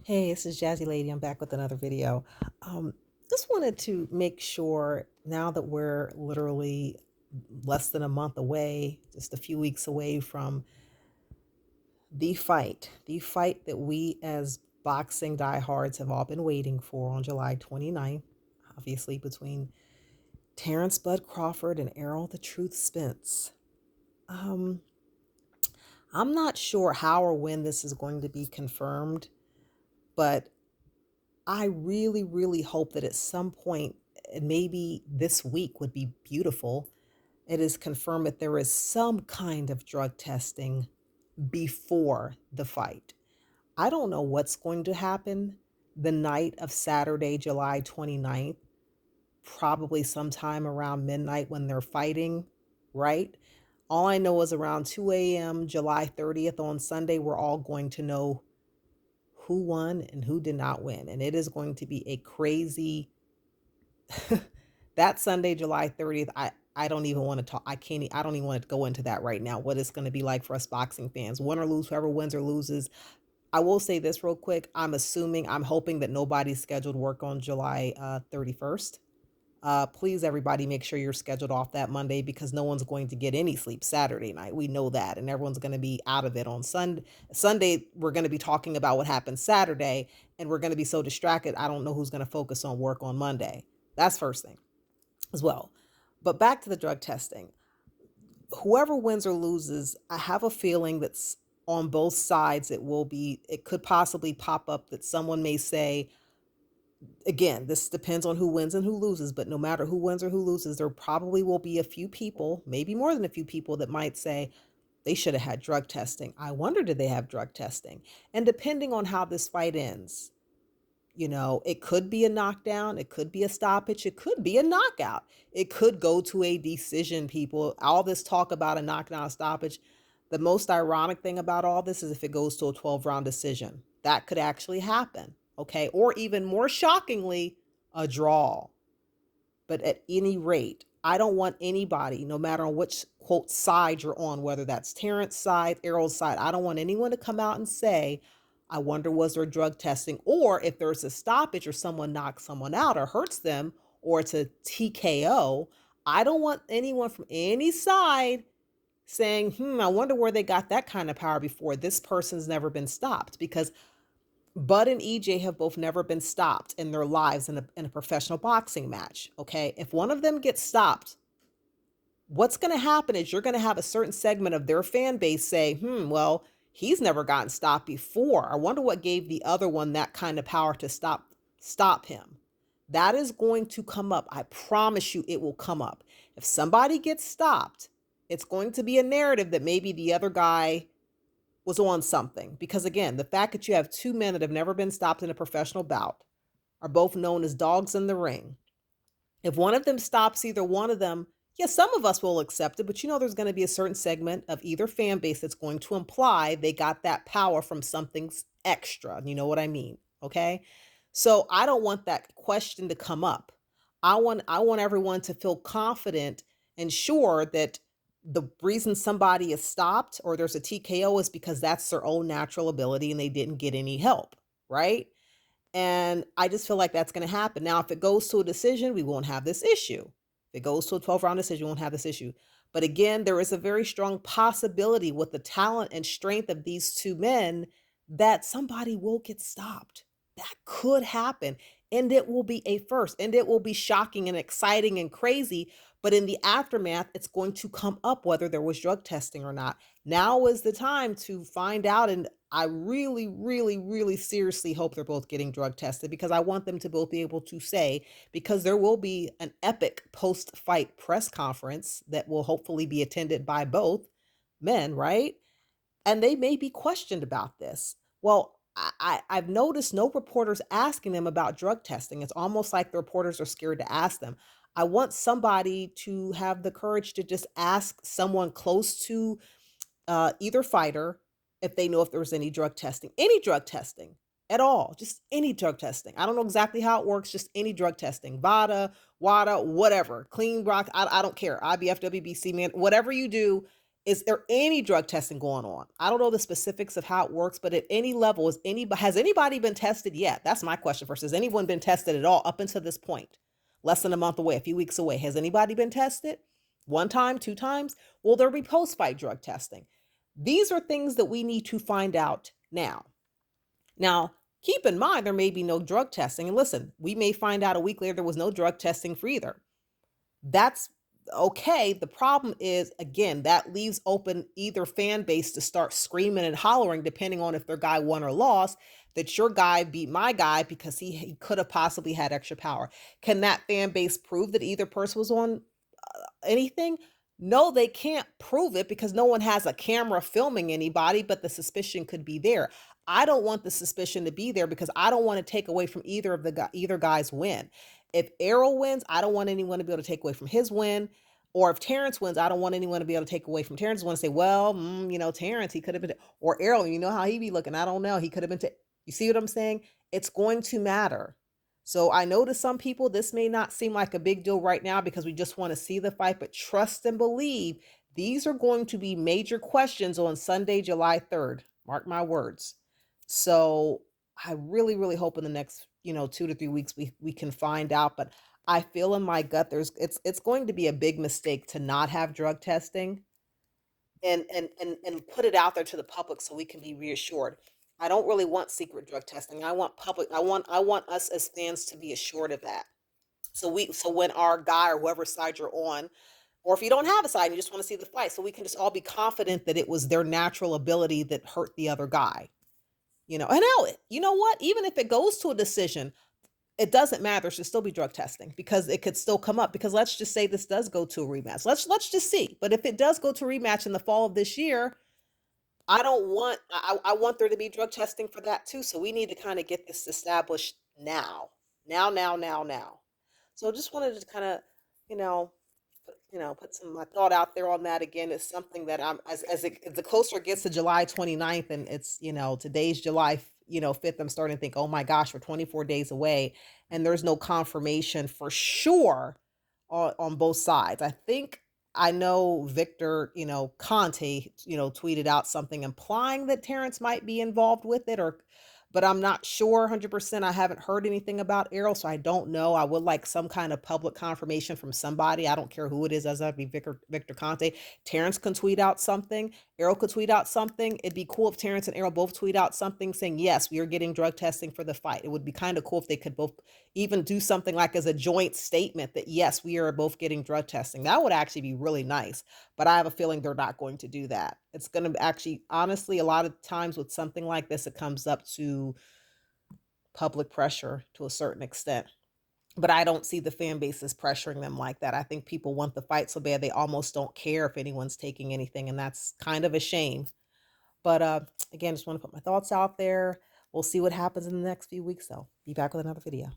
Hey, this is Jazzy Lady. I'm back with another video. Just wanted to make sure now that we're literally less than a month away, just a few weeks away from the fight that we as boxing diehards have all been waiting for on July 29th, obviously between Terrence Bud Crawford and Errol the Truth Spence. Um, I'm not sure how or when this is going to be confirmed, but I really, really hope that at some point, and maybe this week would be beautiful, it is confirmed that there is some kind of drug testing before the fight. I don't know what's going to happen the night of Saturday, July 29th, probably sometime around midnight when they're fighting, right? All I know is around 2 a.m., July 30th on Sunday, we're all going to know who won and who did not win. And it is going to be a crazy that Sunday, July 30th, I don't even want to talk. I don't even want to go into that right now. What it's going to be like for us boxing fans, win or lose, whoever wins or loses. I will say this real quick. I'm hoping that nobody's scheduled work on July 31st. Please, everybody, make sure you're scheduled off that Monday because no one's going to get any sleep Saturday night. We know that. And everyone's going to be out of it on Sunday. Sunday, we're going to be talking about what happened Saturday, and we're going to be so distracted. I don't know who's going to focus on work on Monday. That's first thing as well. But back to the drug testing. Whoever wins or loses, I have a feeling that's on both sides. It could possibly pop up that someone may say, again, this depends on who wins and who loses, but no matter who wins or who loses, there probably will be a few people, maybe more than a few people, that might say they should have had drug testing. I wonder, did they have drug testing? And depending on how this fight ends, it could be a knockdown, it could be a stoppage, it could be a knockout, it could go to a decision, people. All this talk about a knockdown stoppage, the most ironic thing about all this is if it goes to a 12-round decision. That could actually happen, okay? Or even more shockingly, a draw. But at any rate, I don't want anybody, no matter on which quote side you're on, whether that's Terrence's side, Errol's side, I don't want anyone to come out and say, I wonder, was there drug testing? Or if there's a stoppage or someone knocks someone out or hurts them or it's a TKO, I don't want anyone from any side saying, I wonder where they got that kind of power before. This person's never been stopped, because Bud and EJ have both never been stopped in their lives in a professional boxing match. Okay. If one of them gets stopped, what's going to happen is you're going to have a certain segment of their fan base say, well, he's never gotten stopped before. I wonder what gave the other one that kind of power to stop him. That is going to come up. I promise you it will come up. If somebody gets stopped, it's going to be a narrative that maybe the other guy was on something. Because again, the fact that you have two men that have never been stopped in a professional bout are both known as dogs in the ring. If one of them stops either one of them, yeah, some of us will accept it, but there's going to be a certain segment of either fan base that's going to imply they got that power from something extra. You know what I mean? Okay. So I don't want that question to come up. I want everyone to feel confident and sure that the reason somebody is stopped or there's a TKO is because that's their own natural ability and they didn't get any help, right? And I just feel like that's going to happen. Now, if it goes to a decision, we won't have this issue. If it goes to a 12-round decision, we won't have this issue. But again, there is a very strong possibility with the talent and strength of these two men that somebody will get stopped. That could happen. And it will be a first. And it will be shocking and exciting and crazy. But in the aftermath, it's going to come up whether there was drug testing or not. Now is the time to find out. And I really, really, really seriously hope they're both getting drug tested, because I want them to both be able to say, because there will be an epic post fight press conference that will hopefully be attended by both men, right? And they may be questioned about this. Well, I've noticed no reporters asking them about drug testing. It's almost like the reporters are scared to ask them. I want somebody to have the courage to just ask someone close to either fighter if they know if there was any drug testing at all, just any drug testing. I don't know exactly how it works, just any drug testing, VADA, WADA, whatever, clean rock. I don't care. IBF, WBC, man, whatever you do, Is there any drug testing going on? I don't know the specifics of how it works, but at any level, has anybody been tested yet? That's my question first. Has anyone been tested at all up until this point? Less than a month away, a few weeks away. Has anybody been tested? One time, two times? Will there be post-fight drug testing? These are things that we need to find out now. Now, keep in mind there may be no drug testing. And listen, we may find out a week later there was no drug testing for either. That's okay. The problem is, again, that leaves open either fan base to start screaming and hollering, depending on if their guy won or lost, that your guy beat my guy because he could have possibly had extra power. Can that fan base prove that either person was on anything? No, they can't prove it because no one has a camera filming anybody, but the suspicion could be there. I don't want the suspicion to be there because I don't want to take away from either guy's win. If Errol wins, I don't want anyone to be able to take away from his win. Or if Terrence wins, I don't want anyone to be able to take away from Terrence. Want to say, well, Terrence, he could have been, or Errol, you know how he be looking. I don't know. He could have been. You see what I'm saying? It's going to matter. So I know to some people this may not seem like a big deal right now because we just want to see the fight, but trust and believe these are going to be major questions on Sunday, July 3rd. Mark my words. So I really, really hope in the next, 2 to 3 weeks we can find out. But I feel in my gut it's going to be a big mistake to not have drug testing and put it out there to the public so we can be reassured. I don't really want secret drug testing. I want us as fans to be assured of that. So when our guy or whoever side you're on, or if you don't have a side and you just want to see the fight, so we can just all be confident that it was their natural ability that hurt the other guy. And hell, you know what? Even if it goes to a decision, it doesn't matter. There should still be drug testing because it could still come up. Because let's just say this does go to a rematch. Let's just see. But if it does go to a rematch in the fall of this year, I don't want I want there to be drug testing for that too. So we need to kind of get this established now. Now, now, now, now. So just wanted to kind of, you know, put some my thought out there on that again. It's something that I'm as the closer it gets to July 29th and it's, today's July, 5th, I'm starting to think, oh my gosh, we're 24 days away and there's no confirmation for sure on both sides. I know Victor, Conte, tweeted out something implying that Terrence might be involved with it but I'm not sure 100%. I haven't heard anything about Errol, so I don't know. I would like some kind of public confirmation from somebody. I don't care who it is, as I'd be Victor Conte. Terrence can tweet out something. Errol could tweet out something. It'd be cool if Terrence and Errol both tweet out something saying, yes, we are getting drug testing for the fight. It would be kind of cool if they could both even do something like as a joint statement that, yes, we are both getting drug testing. That would actually be really nice, but I have a feeling they're not going to do that. It's going to actually, honestly, a lot of times with something like this, it comes up to public pressure to a certain extent. But I don't see the fan bases pressuring them like that. I think people want the fight so bad they almost don't care if anyone's taking anything, and that's kind of a shame. But again, just want to put my thoughts out there. We'll see what happens in the next few weeks, though. Be back with another video.